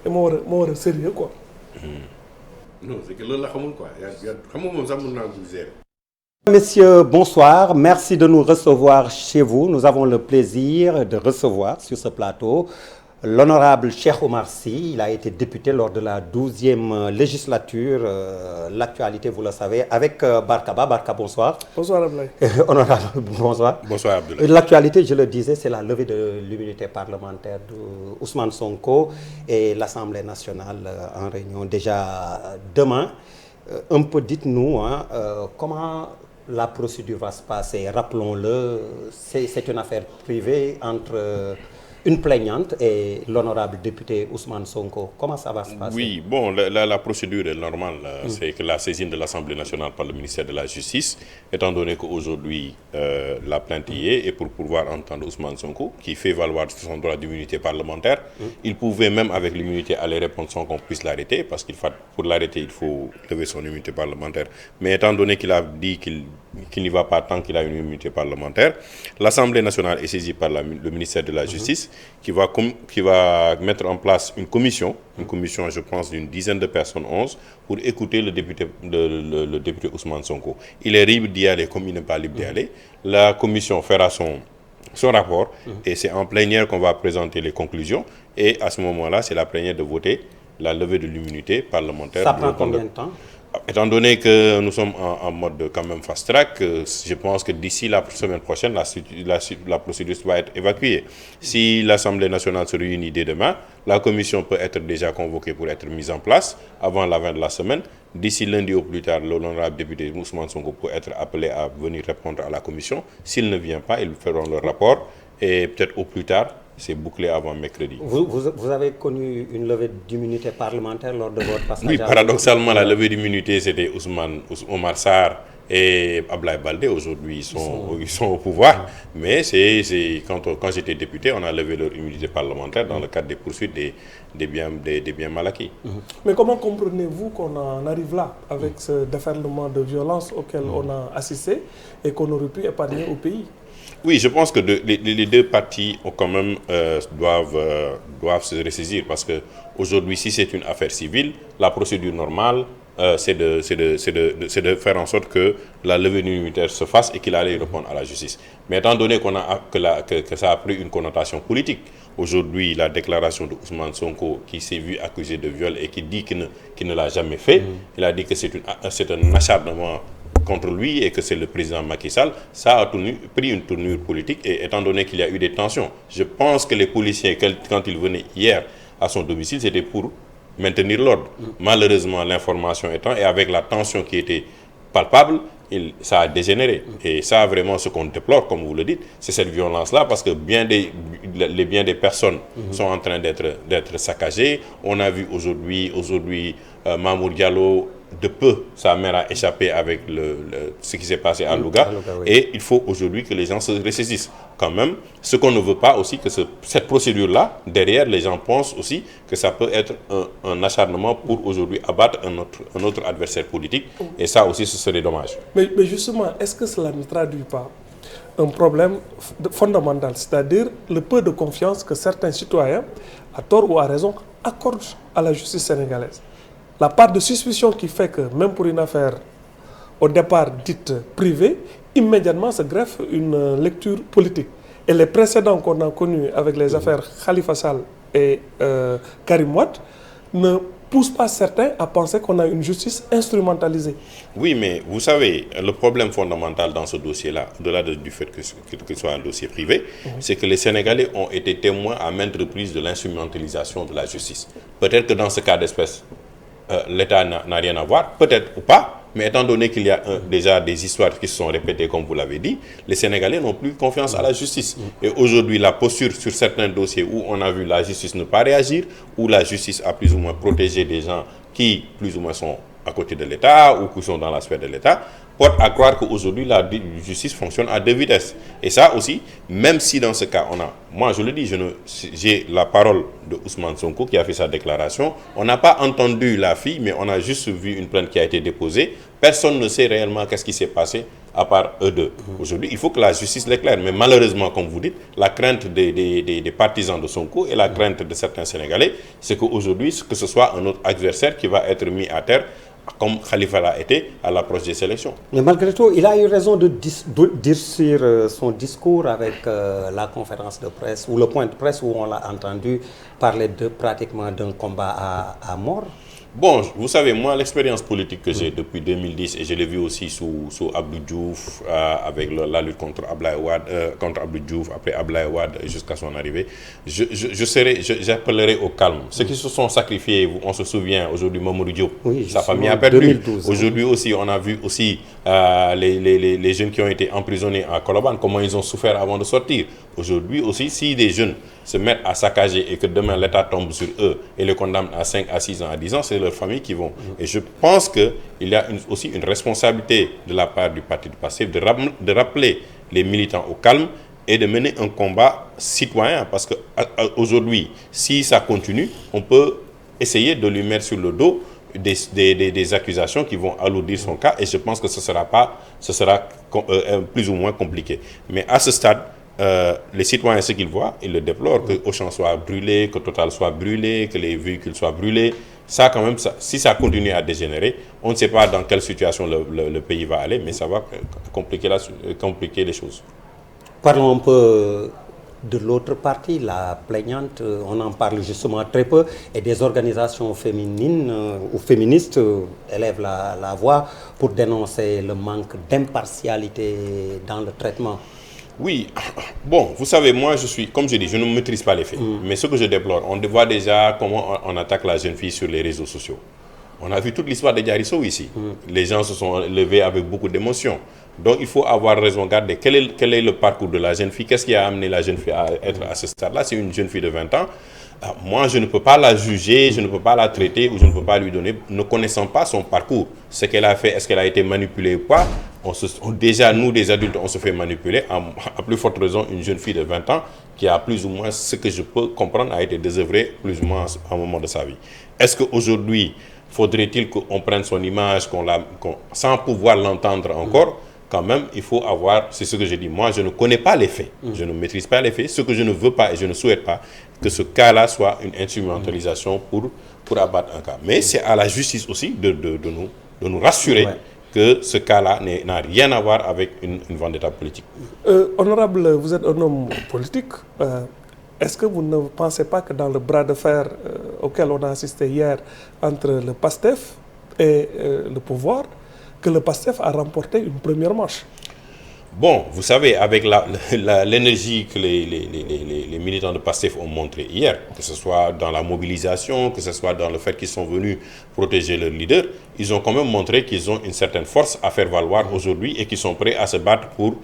te moo war a sérieux quoi. Non, c'est que loolu la xamul quoi xam nga moom sax mën naa ko gérer. Messieurs, bonsoir. Merci de nous recevoir chez vous. Nous avons le plaisir de recevoir sur ce plateau l'honorable Cheikh Oumar Sy. Il a été député lors de la 12e législature. L'actualité, vous le savez, avec Barkaba. Barka, bonsoir. Bonsoir Abdoulaye. Honorable, bonsoir. Bonsoir Abdoulaye. L'actualité, je le disais, c'est la levée de l'immunité parlementaire d'Ousmane Sonko et l'Assemblée nationale en réunion déjà demain. Un peu, dites-nous, comment la procédure va se passer. Rappelons-le, c'est une affaire privée entre une plaignante et l'honorable député Ousmane Sonko. Comment ça va se passer? Oui, bon, la procédure est normale. C'est que la saisine de l'Assemblée nationale par le ministère de la Justice, étant donné qu'aujourd'hui, la plainte y est, et pour pouvoir entendre Ousmane Sonko, qui fait valoir son droit d'immunité parlementaire, il pouvait même, avec l'immunité, aller répondre sans qu'on puisse l'arrêter, parce qu'il faut, pour l'arrêter, il faut lever son immunité parlementaire. Mais étant donné qu'il a dit qu'il n'y va pas tant qu'il a une immunité parlementaire, l'Assemblée nationale est saisie par le ministère de la Justice, qui va mettre en place une commission, je pense, d'une dizaine de personnes, 11, pour écouter le député Ousmane Sonko. Il est libre d'y aller comme il n'est pas libre d'y aller. La commission fera son rapport et c'est en plénière qu'on va présenter les conclusions. Et à ce moment-là, c'est la plénière de voter la levée de l'immunité parlementaire. Ça prend combien de temps? Étant donné que nous sommes en mode quand même fast-track, je pense que d'ici la semaine prochaine, la procédure va être évacuée. Si l'Assemblée nationale se réunit dès demain, la commission peut être déjà convoquée pour être mise en place avant la fin de la semaine. D'ici lundi au plus tard, l'honorable député Ousmane Sonko peut être appelé à venir répondre à la commission. S'il ne vient pas, ils feront leur rapport et peut-être au plus tard, c'est bouclé avant mercredi. Vous avez connu une levée d'immunité parlementaire lors de votre passage? Oui, paradoxalement, la levée d'immunité, c'était Omar Sarr et Abdoulaye Baldé. Aujourd'hui, ils sont au pouvoir. Mais quand j'étais député, on a levé leur immunité parlementaire dans le cadre des poursuites des biens mal acquis. Mais comment comprenez-vous qu'on en arrive là, avec ce déferlement de violence auquel on a assisté et qu'on aurait pu épargner au pays? Oui, je pense que les deux parties ont quand même, doivent se ressaisir parce qu'aujourd'hui, si c'est une affaire civile, la procédure normale, c'est de faire en sorte que la levée de l'immunité se fasse et qu'il allait répondre à la justice. Mais étant donné que ça a pris une connotation politique, aujourd'hui, la déclaration de Ousmane Sonko qui s'est vu accusé de viol et qui dit qu'il ne l'a jamais fait, il a dit que c'est un acharnement contre lui et que c'est le président Macky Sall, ça a pris une tournure politique et étant donné qu'il y a eu des tensions, je pense que les policiers, quand ils venaient hier à son domicile, c'était pour maintenir l'ordre. Malheureusement, l'information étant et avec la tension qui était palpable, ça a dégénéré. Et ça, vraiment, ce qu'on déplore, comme vous le dites, c'est cette violence-là, parce que les biens des personnes sont en train d'être saccagés. On a vu aujourd'hui Mamour Diallo, de peu, sa mère a échappé avec ce qui s'est passé à Louga. Oui. Et il faut aujourd'hui que les gens se ressaisissent. Quand même, ce qu'on ne veut pas aussi, que cette procédure-là, derrière, les gens pensent aussi que ça peut être un acharnement pour aujourd'hui abattre un autre adversaire politique. Et ça aussi, ce serait dommage. Mais justement, est-ce que cela ne traduit pas un problème fondamental, c'est-à-dire le peu de confiance que certains citoyens, à tort ou à raison, accordent à la justice sénégalaise? La part de suspicion qui fait que, même pour une affaire au départ dite privée, immédiatement se greffe une lecture politique. Et les précédents qu'on a connus avec les affaires Khalifa Sall et Karim Wade ne poussent pas certains à penser qu'on a une justice instrumentalisée. Oui, mais vous savez, le problème fondamental dans ce dossier-là, au-delà du fait que ce soit un dossier privé, c'est que les Sénégalais ont été témoins à maintes reprises de l'instrumentalisation de la justice. Peut-être que dans ce cas d'espèce, l'État n'a rien à voir, peut-être ou pas, mais étant donné qu'il y a déjà des histoires qui se sont répétées, comme vous l'avez dit, les Sénégalais n'ont plus confiance à la justice. Et aujourd'hui, la posture sur certains dossiers où on a vu la justice ne pas réagir, où la justice a plus ou moins protégé des gens qui, plus ou moins, sont à côté de l'État ou qui sont dans la sphère de l'État, porte à croire qu'aujourd'hui, la justice fonctionne à deux vitesses. Et ça aussi, même si dans ce cas, moi je le dis, j'ai la parole de Ousmane Sonko qui a fait sa déclaration. On n'a pas entendu la fille, mais on a juste vu une plainte qui a été déposée. Personne ne sait réellement qu'est-ce qui s'est passé à part eux deux. Aujourd'hui, il faut que la justice l'éclaire. Mais malheureusement, comme vous dites, la crainte des partisans de Sonko et la crainte de certains Sénégalais, c'est qu'aujourd'hui, que ce soit un autre adversaire qui va être mis à terre, comme Khalifa l'a été à l'approche des élections. Mais malgré tout, il a eu raison de durcir son discours avec la conférence de presse ou le point de presse où on l'a entendu parler pratiquement d'un combat à mort. Bon, vous savez, moi, l'expérience politique que j'ai depuis 2010, et je l'ai vu aussi sous Abdou Diouf, avec la lutte contre Abdoulaye Wade, contre Abdou Diouf, après Abdoulaye Wade, jusqu'à son arrivée, j'appellerai au calme. Ceux qui se sont sacrifiés, on se souvient, aujourd'hui, Mamadou Diop, sa famille a perdu. 2012, aujourd'hui aussi, on a vu aussi les jeunes qui ont été emprisonnés à Colobane, comment ils ont souffert avant de sortir. Aujourd'hui aussi, si des jeunes se mettent à saccager et que demain l'État tombe sur eux et les condamne à 5 à 6 ans, à 10 ans, c'est leurs familles qui vont. Et je pense qu'il y a aussi une responsabilité de la part du parti du PASTEF de rappeler les militants au calme et de mener un combat citoyen. Parce qu'aujourd'hui, si ça continue, on peut essayer de lui mettre sur le dos des accusations qui vont alourdir son cas. Et je pense que ce sera plus ou moins compliqué. Mais à ce stade, les citoyens, ce qu'ils voient, ils le déplorent, que Auchan soit brûlé, que Total soit brûlé, que les véhicules soient brûlés. Ça, quand même, si ça continue à dégénérer, on ne sait pas dans quelle situation le pays va aller, mais ça va compliquer les choses. Parlons un peu de l'autre partie, la plaignante. On en parle justement très peu, et des organisations féminines ou féministes élèvent la voix pour dénoncer le manque d'impartialité dans le traitement. Oui, bon, vous savez, moi, comme je dis, je ne maîtrise pas les faits. Mais ce que je déplore, on voit déjà comment on attaque la jeune fille sur les réseaux sociaux. On a vu toute l'histoire de Diarisso ici. Les gens se sont levés avec beaucoup d'émotion. Donc, il faut avoir raison garder. Quel est le parcours de la jeune fille? Qu'est-ce qui a amené la jeune fille à être à ce stade-là? C'est une jeune fille de 20 ans. Moi, je ne peux pas la juger, je ne peux pas la traiter ou je ne peux pas lui donner, ne connaissant pas son parcours. Ce qu'elle a fait, est-ce qu'elle a été manipulée ou pas? Déjà, nous, des adultes, on se fait manipuler. À plus forte raison, une jeune fille de 20 ans qui a plus ou moins, ce que je peux comprendre, a été désœuvrée plus ou moins à un moment de sa vie. Est-ce qu'aujourd'hui, faudrait-il qu'on prenne son image, sans pouvoir l'entendre encore? Quand même, il faut avoir, c'est ce que je dis, moi je ne connais pas les faits, je ne maîtrise pas les faits, ce que je ne veux pas et je ne souhaite pas, que ce cas-là soit une instrumentalisation pour abattre un cas. Mais c'est à la justice aussi de nous rassurer que ce cas-là n'a rien à voir avec une vendetta politique. Honorable, vous êtes un homme politique. Est-ce que vous ne pensez pas que dans le bras de fer auquel on a assisté hier entre le PASTEF et le pouvoir, que le PASTEF a remporté une première marche? Bon, vous savez, avec l'énergie que les militants de PASTEF ont montré hier, que ce soit dans la mobilisation, que ce soit dans le fait qu'ils sont venus protéger leur leader, ils ont quand même montré qu'ils ont une certaine force à faire valoir aujourd'hui et qu'ils sont prêts à se battre pour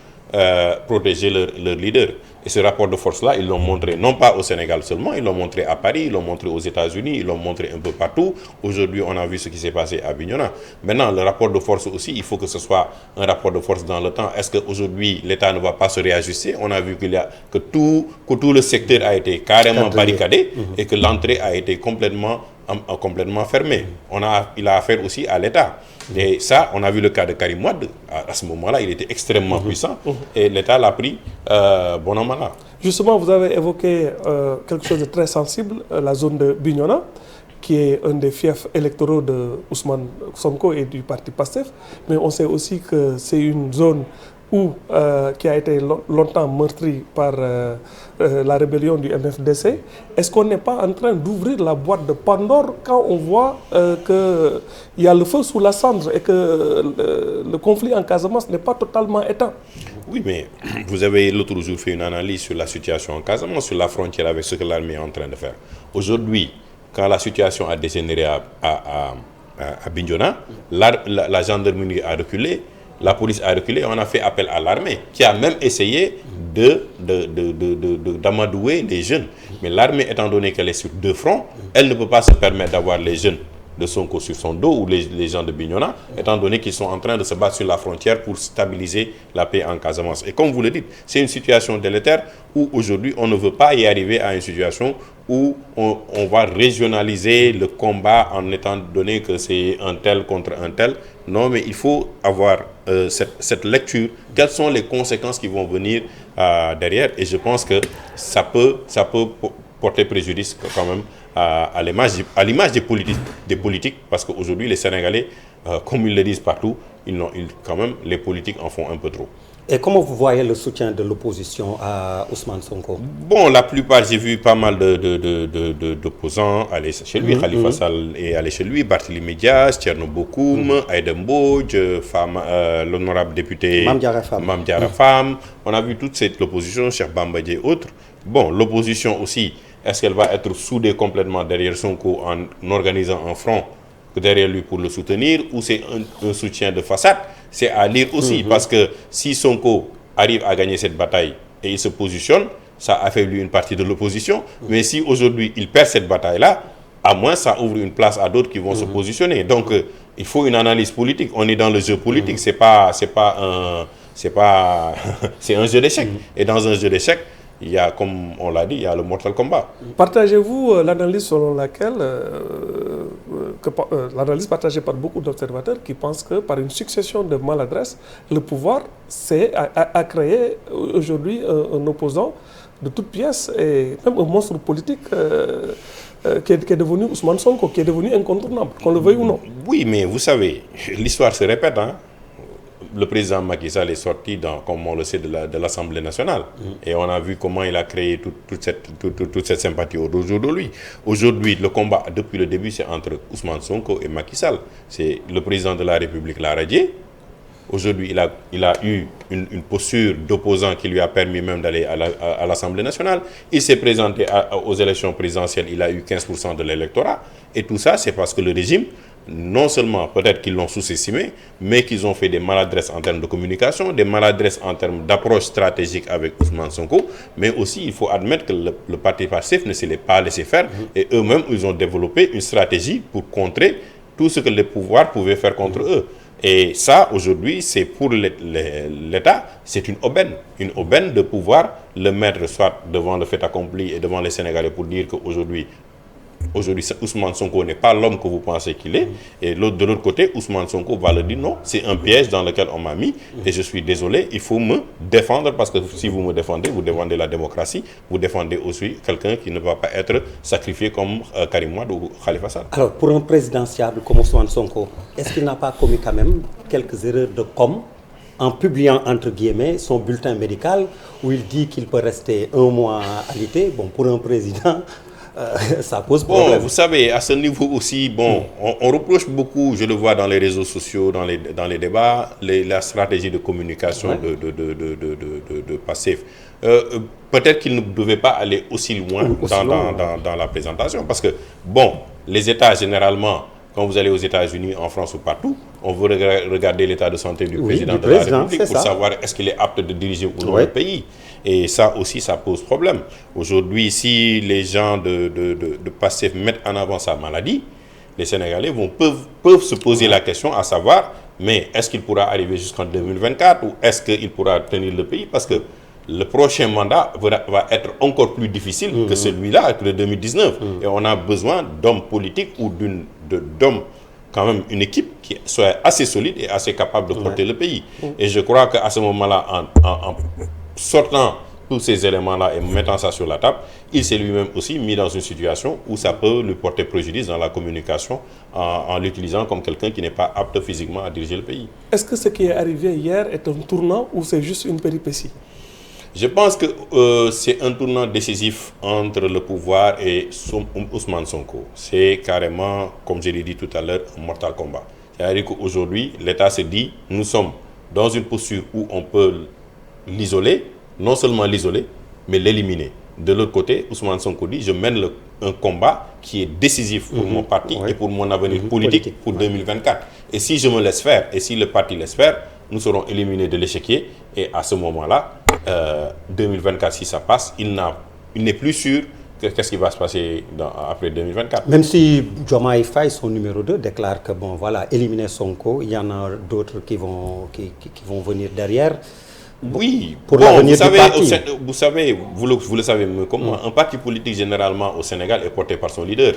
protéger leur leader. Et ce rapport de force-là, ils l'ont montré non pas au Sénégal seulement, ils l'ont montré à Paris, ils l'ont montré aux États-Unis, ils l'ont montré un peu partout. Aujourd'hui, on a vu ce qui s'est passé à Bignona. Maintenant, le rapport de force aussi, il faut que ce soit un rapport de force dans le temps. Est-ce qu'aujourd'hui, l'État ne va pas se réajuster? On a vu que tout le secteur a été carrément barricadé et que l'entrée a été complètement fermée. Il a affaire aussi à l'État. Et ça, on a vu le cas de Karim Wade. À ce moment-là, il était extrêmement puissant et l'État l'a pris bon an, mal an. Justement, vous avez évoqué quelque chose de très sensible, la zone de Bignona, qui est un des fiefs électoraux de Ousmane Sonko et du parti PASTEF. Mais on sait aussi que c'est une zone qui a été longtemps meurtrie par la rébellion du MFDC. Est-ce qu'on n'est pas en train d'ouvrir la boîte de Pandore quand on voit qu'il y a le feu sous la cendre et que le conflit en Casamance n'est pas totalement éteint? Oui, mais vous avez l'autre jour fait une analyse sur la situation en Casamance, sur la frontière avec ce que l'armée est en train de faire. Aujourd'hui, quand la situation a dégénéré à Bignona, la gendarmerie a reculé, la police a reculé, on a fait appel à l'armée, qui a même essayé d'amadouer les jeunes. Mais l'armée, étant donné qu'elle est sur deux fronts, elle ne peut pas se permettre d'avoir les jeunes de Sonko sur son dos ou les gens de Bignona, étant donné qu'ils sont en train de se battre sur la frontière pour stabiliser la paix en Casamance. Et comme vous le dites, c'est une situation délétère où aujourd'hui on ne veut pas y arriver à une situation où on va régionaliser le combat en étant donné que c'est un tel contre un tel. Non, mais il faut avoir cette lecture. Quelles sont les conséquences qui vont venir derrière? Et je pense que ça peut porter préjudice quand même à l'image des politiques, parce qu'aujourd'hui les Sénégalais, comme ils le disent partout, quand même les politiques en font un peu trop. Et comment vous voyez le soutien de l'opposition à Ousmane Sonko? Bon, la plupart, j'ai vu pas mal d'opposants aller chez lui. Khalifa Sall est allé chez lui, Barthélémy Dias, Thierno Bocoum, Aïda Mbodj, l'honorable député Mame Diarra Fam. On a vu toute l'opposition, Cheikh Bamba Dièye et autres. Bon, l'opposition aussi, est-ce qu'elle va être soudée complètement derrière Sonko en organisant un front derrière lui pour le soutenir, ou c'est un soutien de façade? C'est à lire aussi, parce que si Sonko arrive à gagner cette bataille et il se positionne, ça affaiblit une partie de l'opposition. Mais si aujourd'hui il perd cette bataille-là, à moins ça ouvre une place à d'autres qui vont se positionner. Donc il faut une analyse politique. On est dans le jeu politique, c'est un jeu d'échecs. Et dans un jeu d'échecs, il y a, comme on l'a dit, il y a le Mortal Kombat. Partagez-vous l'analyse selon laquelle, l'analyse partagée par beaucoup d'observateurs qui pensent que par une succession de maladresses, le pouvoir a créé aujourd'hui un opposant de toutes pièces et même un monstre politique qui est devenu Ousmane Sonko, qui est devenu incontournable, qu'on le veuille ou non. Oui, mais vous savez, l'histoire se répète, hein. Le président Macky Sall est sorti, comme on le sait, de l'Assemblée nationale. Et on a vu comment il a créé toute cette sympathie autour de lui. Aujourd'hui, le combat, depuis le début, c'est entre Ousmane Sonko et Macky Sall. C'est le président de la République l'a radié. Aujourd'hui, il a eu une posture d'opposant qui lui a permis même d'aller à l'Assemblée nationale. Il s'est présenté aux élections présidentielles, il a eu 15% de l'électorat. Et tout ça, c'est parce que le régime, non seulement peut-être qu'ils l'ont sous-estimé, mais qu'ils ont fait des maladresses en termes de communication, des maladresses en termes d'approche stratégique avec Ousmane Sonko, mais aussi il faut admettre que le parti Pastef ne se l'est pas laissé faire, et eux-mêmes ils ont développé une stratégie pour contrer tout ce que les pouvoirs pouvaient faire contre eux. Et ça, aujourd'hui, c'est pour l'État, c'est une aubaine de pouvoir le mettre soit devant le fait accompli et devant les Sénégalais pour dire qu'aujourd'hui, Ousmane Sonko n'est pas l'homme que vous pensez qu'il est. Et de l'autre côté, Ousmane Sonko va le dire non, c'est un piège dans lequel on m'a mis. Et je suis désolé, il faut me défendre, parce que si vous me défendez, vous défendez la démocratie, vous défendez aussi quelqu'un qui ne va pas être sacrifié comme Karim Wade ou Khalifa Sall. Alors, pour un présidentiable comme Ousmane Sonko, est-ce qu'il n'a pas commis quand même quelques erreurs de com' en publiant, entre guillemets, son bulletin médical où il dit qu'il peut rester 1 mois alité? Bon, pour un président... ça pose problème. Bon, vous savez, à ce niveau aussi, on reproche beaucoup, je le vois dans les réseaux sociaux, dans les débats, la stratégie de communication de Pastef. Peut-être qu'il ne devait pas aller aussi loin dans la présentation, parce que, les États, généralement, quand vous allez aux États-Unis, en France ou partout, on veut regarder l'état de santé du président de la République pour savoir est-ce qu'il est apte de diriger ou non le pays. Et ça aussi, ça pose problème. Aujourd'hui, si les gens de Pastef mettent en avant sa maladie, les Sénégalais peuvent se poser la question à savoir, mais est-ce qu'il pourra arriver jusqu'en 2024 ou est-ce qu'il pourra tenir le pays? Parce que le prochain mandat va être encore plus difficile que celui-là, que le 2019. Et on a besoin d'hommes politiques ou d'hommes, quand même, une équipe qui soit assez solide et assez capable de porter le pays. Et je crois qu'à ce moment-là, en sortant tous ces éléments-là et mettant ça sur la table, il s'est lui-même aussi mis dans une situation où ça peut lui porter préjudice dans la communication en l'utilisant comme quelqu'un qui n'est pas apte physiquement à diriger le pays. Est-ce que ce qui est arrivé hier est un tournant ou c'est juste une péripétie? Je pense que c'est un tournant décisif entre le pouvoir et Ousmane Sonko. C'est carrément, comme je l'ai dit tout à l'heure, un mortal combat. C'est-à-dire qu'aujourd'hui, l'État se dit, nous sommes dans une posture où on peut l'isoler, non seulement l'isoler, mais l'éliminer. De l'autre côté, Ousmane Sonko dit, je mène un combat qui est décisif pour mon parti et pour mon avenir politique pour 2024. Et si je me laisse faire, et si le parti laisse faire, nous serons éliminés de l'échiquier. Et à ce moment-là, 2024, si ça passe, il n'est plus sûr qu'est-ce qui va se passer après 2024? Même si Diomaye Faye, son numéro 2, déclare que, bon, voilà, éliminer Sonko, il y en a d'autres qui vont venir derrière. Oui, pour l'avenir du parti. Vous le savez mieux comme moi, un parti politique généralement au Sénégal est porté par son leader.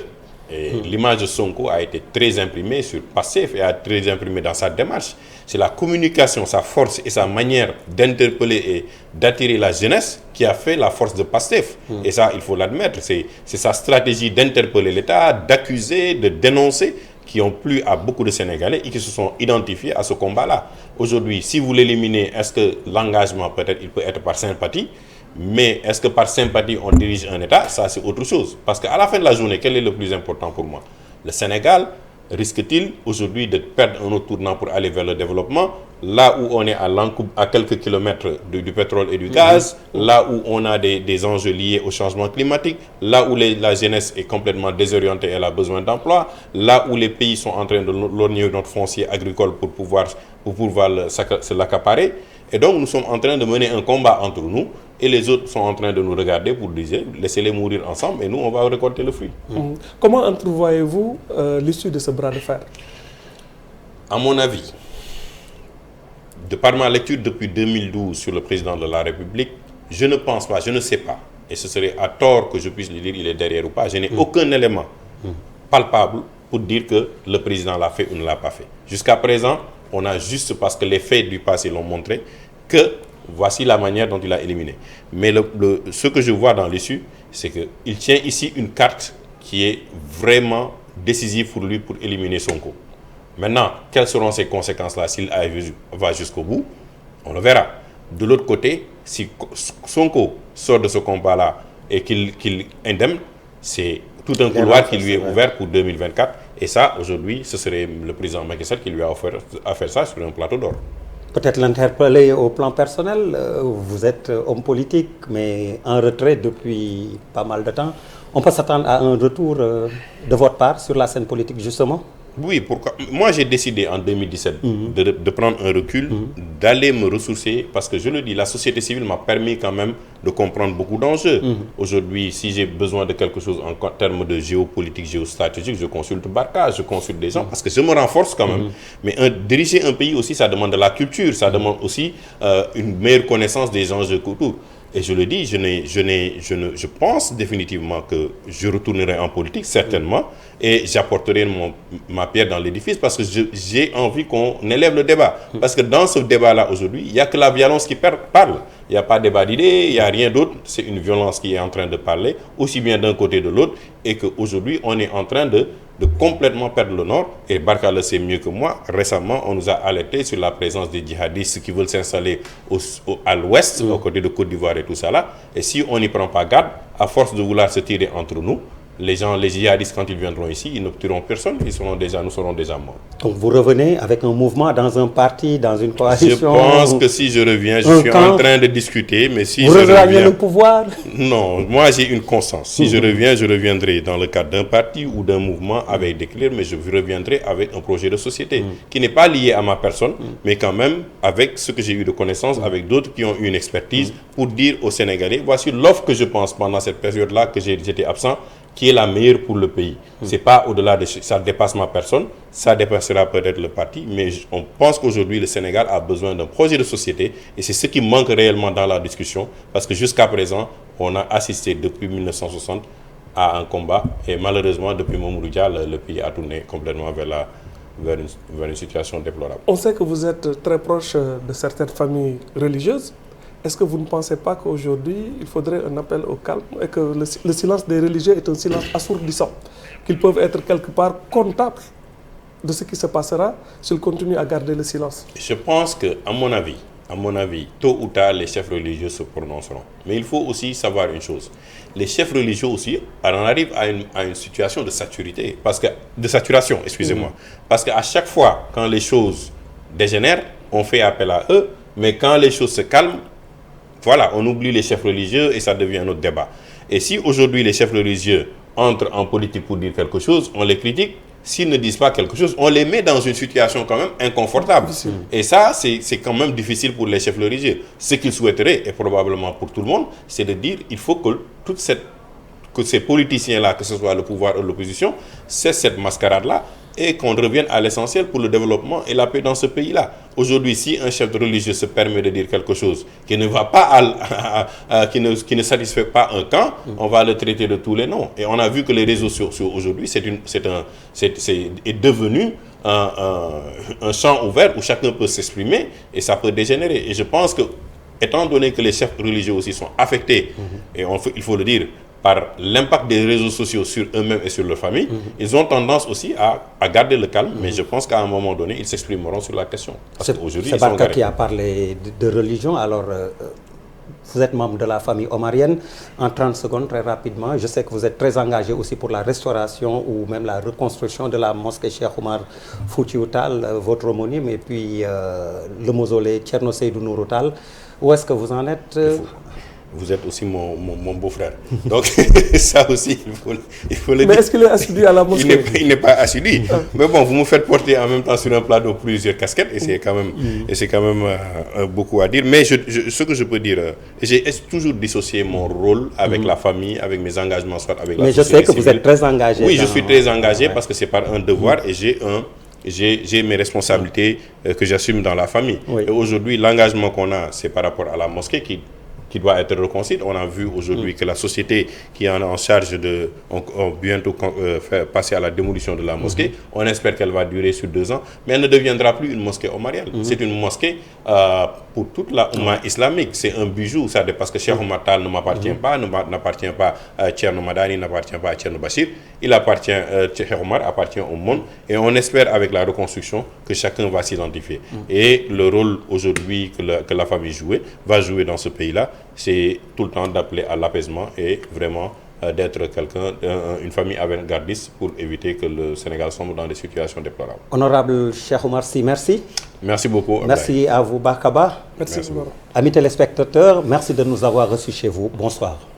Et l'image de Sonko a été très imprimée sur Pastef et a très imprimée dans sa démarche. C'est la communication, sa force et sa manière d'interpeller et d'attirer la jeunesse qui a fait la force de Pastef. Et ça, il faut l'admettre. C'est sa stratégie d'interpeller l'État, d'accuser, de dénoncer, qui ont plu à beaucoup de Sénégalais et qui se sont identifiés à ce combat-là. Aujourd'hui, si vous l'éliminez, est-ce que l'engagement, peut-être, il peut être par sympathie? Mais est-ce que par sympathie, on dirige un État? Ça, c'est autre chose. Parce qu'à la fin de la journée, quel est le plus important pour moi? Le Sénégal risque-t-il aujourd'hui de perdre un autre tournant pour aller vers le développement, là où on est à quelques kilomètres du pétrole et du gaz, là où on a des enjeux liés au changement climatique, là où la jeunesse est complètement désorientée et elle a besoin d'emploi, là où les pays sont en train de lorgner notre foncier agricole pour pouvoir se l'accaparer. Et donc, nous sommes en train de mener un combat entre nous et les autres sont en train de nous regarder pour dire laissez-les mourir ensemble et nous, on va récolter le fruit. Comment entrevoyez-vous l'issue de ce bras de fer? À mon avis, de par ma lecture depuis 2012 sur le président de la République, je ne pense pas, je ne sais pas, et ce serait à tort que je puisse lui dire il est derrière ou pas, je n'ai aucun élément palpable pour dire que le président l'a fait ou ne l'a pas fait. Jusqu'à présent, on a juste, parce que les faits du passé l'ont montré, que voici la manière dont il a éliminé. Mais ce que je vois dans l'issue, c'est qu'il tient ici une carte qui est vraiment décisive pour lui pour éliminer Sonko. Maintenant, quelles seront ses conséquences-là s'il va jusqu'au bout? On le verra. De l'autre côté, si Sonko sort de ce combat-là et qu'il indemne, c'est tout un couloir qui lui est ouvert pour 2024. Et ça, aujourd'hui, ce serait le président Macky Sall qui lui a offert à faire ça sur un plateau d'or. Peut-être l'interpeller au plan personnel. Vous êtes homme politique, mais en retrait depuis pas mal de temps. On peut s'attendre à un retour de votre part sur la scène politique, justement? Oui, pourquoi? Moi, j'ai décidé en 2017 de prendre un recul, d'aller me ressourcer, parce que je le dis, la société civile m'a permis quand même de comprendre beaucoup d'enjeux. Aujourd'hui, si j'ai besoin de quelque chose en termes de géopolitique, géostratégique, je consulte Barca, je consulte des gens, parce que je me renforce quand même. Mais diriger un pays aussi, ça demande de la culture, ça demande aussi une meilleure connaissance des enjeux autour. Et je le dis, je pense définitivement que je retournerai en politique, certainement, et j'apporterai ma pierre dans l'édifice parce que j'ai envie qu'on élève le débat. Parce que dans ce débat-là, aujourd'hui, il n'y a que la violence qui parle. Il n'y a pas de débat d'idées, il n'y a rien d'autre. C'est une violence qui est en train de parler, aussi bien d'un côté que de l'autre, et qu'aujourd'hui, on est en train de complètement perdre le nord. Et Barca le sait mieux que moi. Récemment, on nous a alerté sur la présence des djihadistes qui veulent s'installer à l'ouest, aux côtés de Côte d'Ivoire et tout ça là. Et si on n'y prend pas garde, à force de vouloir se tirer entre nous, les djihadistes, quand ils viendront ici, ils ne tueront personne, nous serons déjà morts. Donc vous revenez avec un mouvement dans un parti, dans une coalition? Je pense que si je reviens, je suis en train de discuter, mais si vous je rejoignez reviens... le pouvoir? Non, moi j'ai une constance. Si je reviens, je reviendrai dans le cadre d'un parti ou d'un mouvement avec des clés, mais je reviendrai avec un projet de société qui n'est pas lié à ma personne, mais quand même avec ce que j'ai eu de connaissances, avec d'autres qui ont eu une expertise pour dire aux Sénégalais, voici l'offre que je pense pendant cette période-là que j'étais absent, qui est la meilleure pour le pays. C'est pas au-delà de ça, dépasse ma personne, ça dépassera peut-être le parti, mais on pense qu'aujourd'hui le Sénégal a besoin d'un projet de société et c'est ce qui manque réellement dans la discussion parce que jusqu'à présent, on a assisté depuis 1960 à un combat et malheureusement depuis Mamadou Dia, le pays a tourné complètement vers une situation déplorable. On sait que vous êtes très proche de certaines familles religieuses. Est-ce que vous ne pensez pas qu'aujourd'hui, il faudrait un appel au calme et que le silence des religieux est un silence assourdissant, qu'ils peuvent être quelque part comptables de ce qui se passera s'ils continuent à garder le silence? Je pense que, à mon avis, tôt ou tard, les chefs religieux se prononceront. Mais il faut aussi savoir une chose. Les chefs religieux aussi, on arrive à une situation de saturation, excusez-moi. Parce qu'à chaque fois, quand les choses dégénèrent, on fait appel à eux, mais quand les choses se calment, voilà, on oublie les chefs religieux et ça devient un autre débat. Et si aujourd'hui les chefs religieux entrent en politique pour dire quelque chose, on les critique. S'ils ne disent pas quelque chose, on les met dans une situation quand même inconfortable. Et ça, c'est quand même difficile pour les chefs religieux. Ce qu'ils souhaiteraient, et probablement pour tout le monde, c'est de dire qu'il faut que toute cette que ces politiciens-là, que ce soit le pouvoir ou l'opposition, cessent cette mascarade-là et qu'on revienne à l'essentiel pour le développement et la paix dans ce pays-là. Aujourd'hui, si un chef religieux se permet de dire quelque chose qui ne va pas qui ne satisfait pas un camp, on va le traiter de tous les noms. Et on a vu que les réseaux sociaux aujourd'hui, est devenu un champ ouvert où chacun peut s'exprimer et ça peut dégénérer. Et je pense que, étant donné que les chefs religieux aussi sont affectés, et il faut le dire, par l'impact des réseaux sociaux sur eux-mêmes et sur leur famille, ils ont tendance aussi à garder le calme, mais je pense qu'à un moment donné, ils s'exprimeront sur la question. C'est Barka qui a parlé de religion, alors vous êtes membre de la famille omarienne. En 30 secondes, très rapidement, je sais que vous êtes très engagé aussi pour la restauration ou même la reconstruction de la mosquée Cheikh Oumar Foutiyou Tall, votre homonyme, et puis le mausolée Thierno Seydou Nourou Tall. Où est-ce que vous en êtes Vous êtes aussi mon beau-frère. Donc, ça aussi, il faut le dire. Mais est-ce qu'il est assidu à la mosquée? Il n'est pas assidu. Mais bon, vous me faites porter en même temps sur un plateau plusieurs casquettes et c'est quand même, beaucoup à dire. Mais ce que je peux dire, j'ai toujours dissocié mon rôle avec la famille, avec mes engagements, soit avec la société civile. Mais je sais que vous êtes très engagé. Oui, je suis très engagé parce que c'est par un devoir et j'ai mes responsabilités que j'assume dans la famille. Oui. Et aujourd'hui, l'engagement qu'on a, c'est par rapport à la mosquée qui doit être reconstruite. On a vu aujourd'hui que la société qui est en charge de bientôt faire passer à la démolition de la mosquée. On espère qu'elle va durer sur 2 ans, mais elle ne deviendra plus une mosquée omarienne. C'est une mosquée pour toute la Oumma islamique. C'est un bijou, ça, parce que Cheikh Oumar Tall ne m'appartient pas, n'appartient pas à Thierno Madani, n'appartient pas à Thierno Bachir. Cheikh Oumar appartient au monde et on espère avec la reconstruction que chacun va s'identifier. Et le rôle aujourd'hui que la famille va jouer dans ce pays-là, c'est tout le temps d'appeler à l'apaisement et vraiment d'être une famille avant-gardiste pour éviter que le Sénégal sombre dans des situations déplorables. Honorable Cheikh Oumar Sy, merci. Merci beaucoup. Merci à vous, Barkaba. Merci. Amis téléspectateurs, merci de nous avoir reçus chez vous. Bonsoir.